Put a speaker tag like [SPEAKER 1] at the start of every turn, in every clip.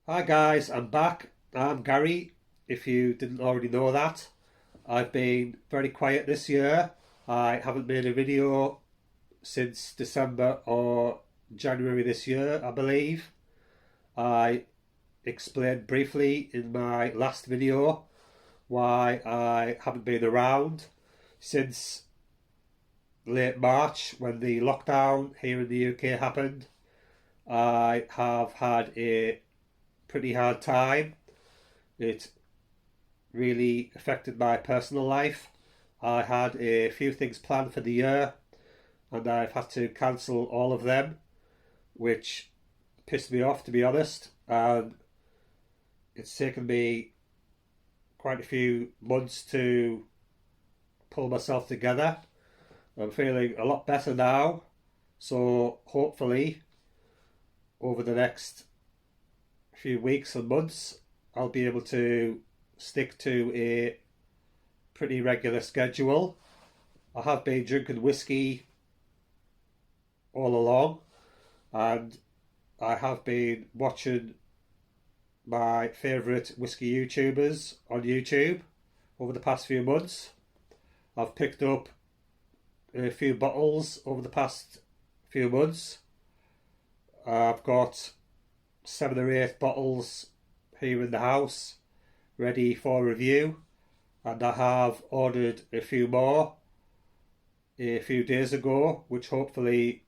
[SPEAKER 1] Hi guys, I'm back. I'm Gary, if you didn't already know that. I've been very quiet this year. I haven't made a video since December or January this year, I believe. I explained briefly in my last video why I haven't been around since late March when the lockdown here in the UK happened. I have had a pretty hard time. It really affected my personal life. I had a few things planned for the year and I've had to cancel all of them, which pissed me off, to be honest. And it's taken me quite a few months to pull myself together. I'm feeling a lot better now, so hopefully over the next few weeks and months I'll be able to stick to a pretty regular schedule. I have been drinking whiskey all along, and I have been watching my favourite whiskey YouTubers on YouTube over the past few months. I've picked up a few bottles over the past few months. I've got 7 or 8 bottles here in the house ready for review, and I have ordered a few more a few days ago, which hopefully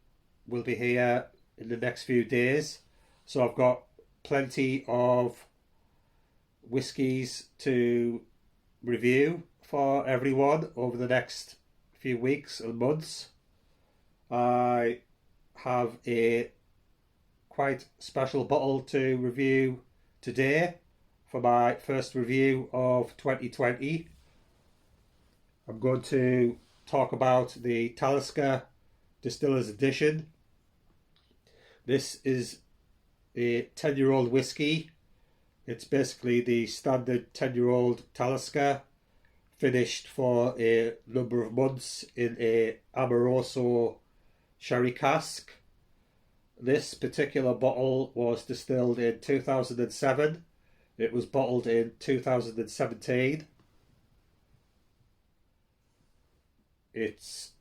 [SPEAKER 1] will be here in the next few days. So I've got plenty of whiskies to review for everyone over the next few weeks and months. I have a quite special bottle to review today for my first review of 2020. I'm going to talk about the Talisker Distillers Edition. This is a 10-year-old whiskey. It's basically the standard 10-year-old Talisker, finished for a number of months in a Amoroso sherry cask. This particular bottle was distilled in 2007. It was bottled in 2017. It's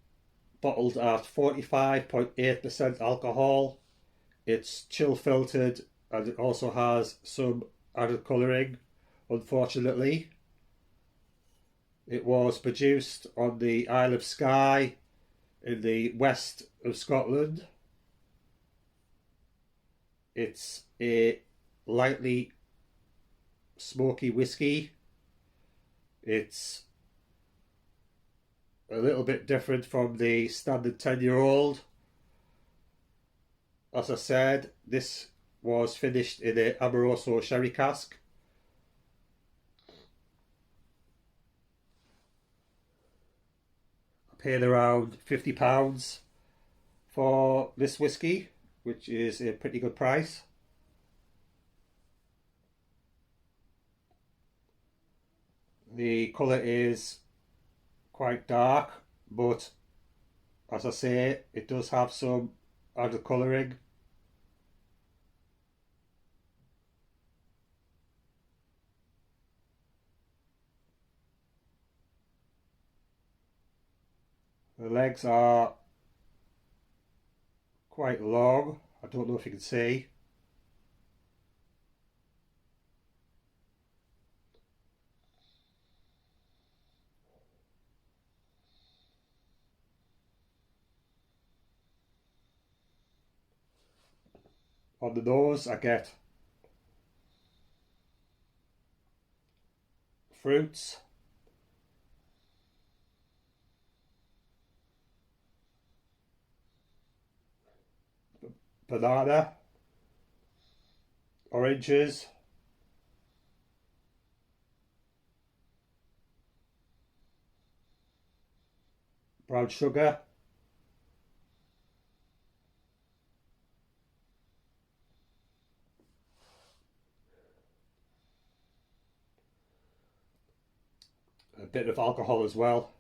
[SPEAKER 1] bottled at 45.8% alcohol. It's chill filtered and it also has some added colouring, unfortunately. It was produced on the Isle of Skye in the west of Scotland. It's a lightly smoky whiskey. It's a little bit different from the standard 10-year-old. As I said, this was finished in an Amoroso sherry cask. I paid around £50 for this whiskey, which is a pretty good price. The colour is quite dark, but as I say, it does have some added colouring. The legs are quite long. I don't know if you can see. On the nose I get fruits, banana, oranges, brown sugar, a bit of alcohol as well.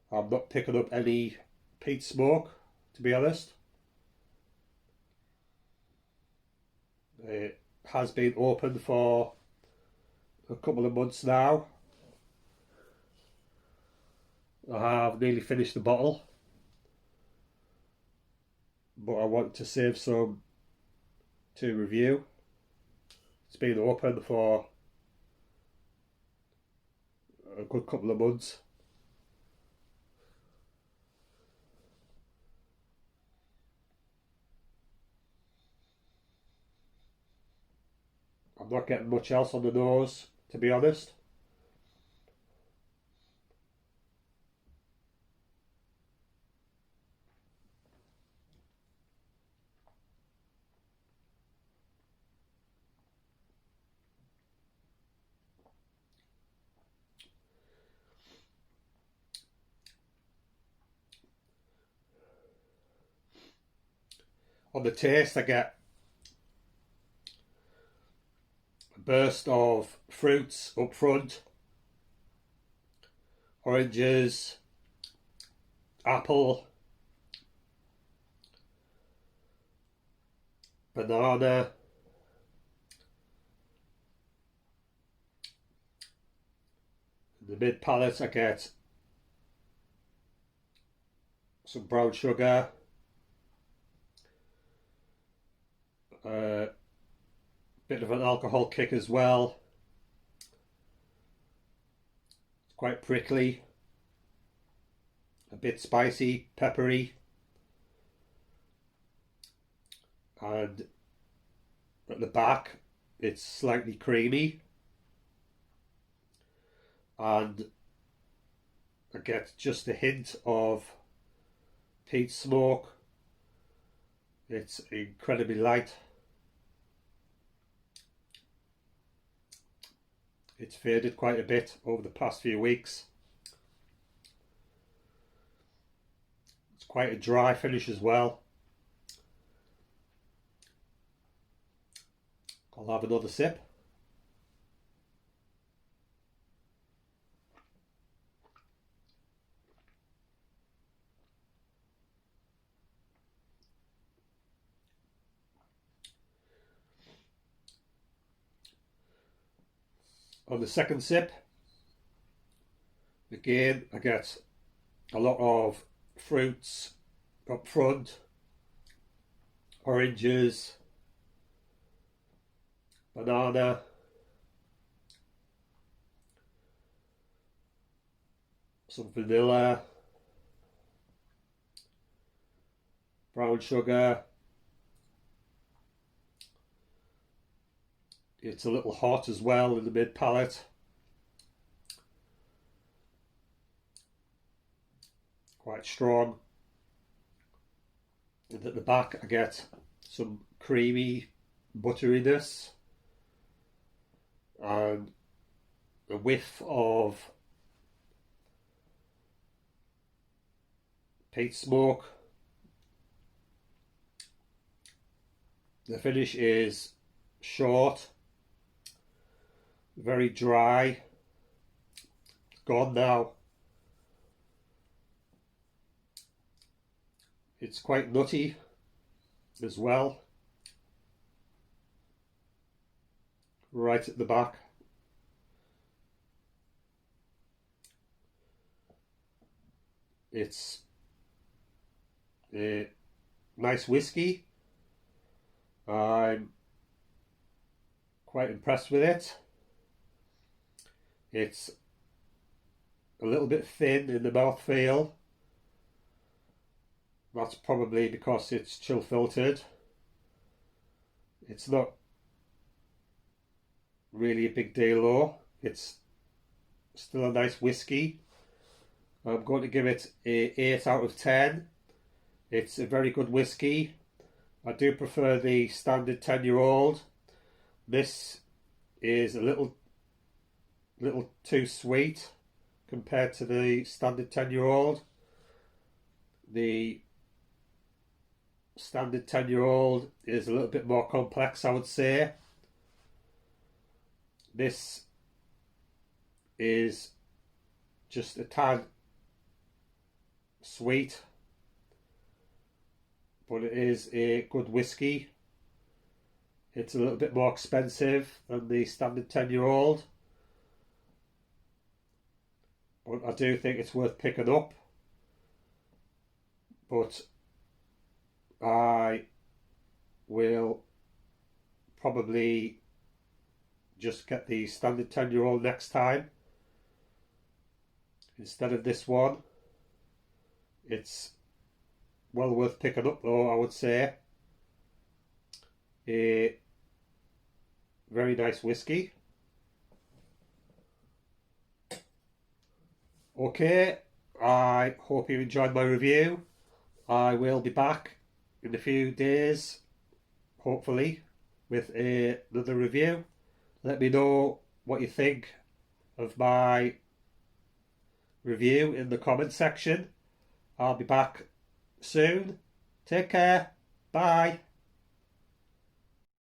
[SPEAKER 1] I'm not picking up any peat smoke, to be honest. It has been open for a couple of months now. I have nearly finished the bottle, but I want to save some to review. It's been open for a good couple of months. I'm not getting much else on the nose, to be honest. On the taste, I get a burst of fruits up front. Oranges, apple, banana, in the mid palate I get some brown sugar, a bit of an alcohol kick as well. It's quite prickly, a bit spicy, peppery, and at the back it's slightly creamy, and I get just a hint of peat smoke. It's incredibly light. It's faded quite a bit over the past few weeks. It's quite a dry finish as well. I'll have another sip. On the second sip, again I get a lot of fruits up front, oranges, banana, some vanilla, brown sugar. It's a little hot as well in the mid palate. Quite strong. And at the back I get some creamy butteriness and a whiff of peat smoke. The finish is short, very dry, gone now. It's quite nutty as well, right at the back. It's a nice whiskey. I'm quite impressed with it. It's a little bit thin in the mouthfeel. That's probably because it's chill filtered. It's not really a big deal though. It's still a nice whiskey. I'm going to give it a 8 out of 10. It's a very good whiskey. I do prefer the standard 10-year-old. This is a little too sweet compared to the standard 10-year-old. The standard 10-year-old is a little bit more complex, I would say. This is just a tad sweet, but it is a good whiskey. It's a little bit more expensive than the standard 10-year-old. But I do think it's worth picking up. But I will probably just get the standard 10-year-old next time instead of this one. It's well worth picking up though, I would say. A very nice whiskey. Okay, I hope you enjoyed my review. I will be back in a few days, hopefully, with another review. Let me know what you think of my review in the comment section. I'll be back soon. Take care. Bye.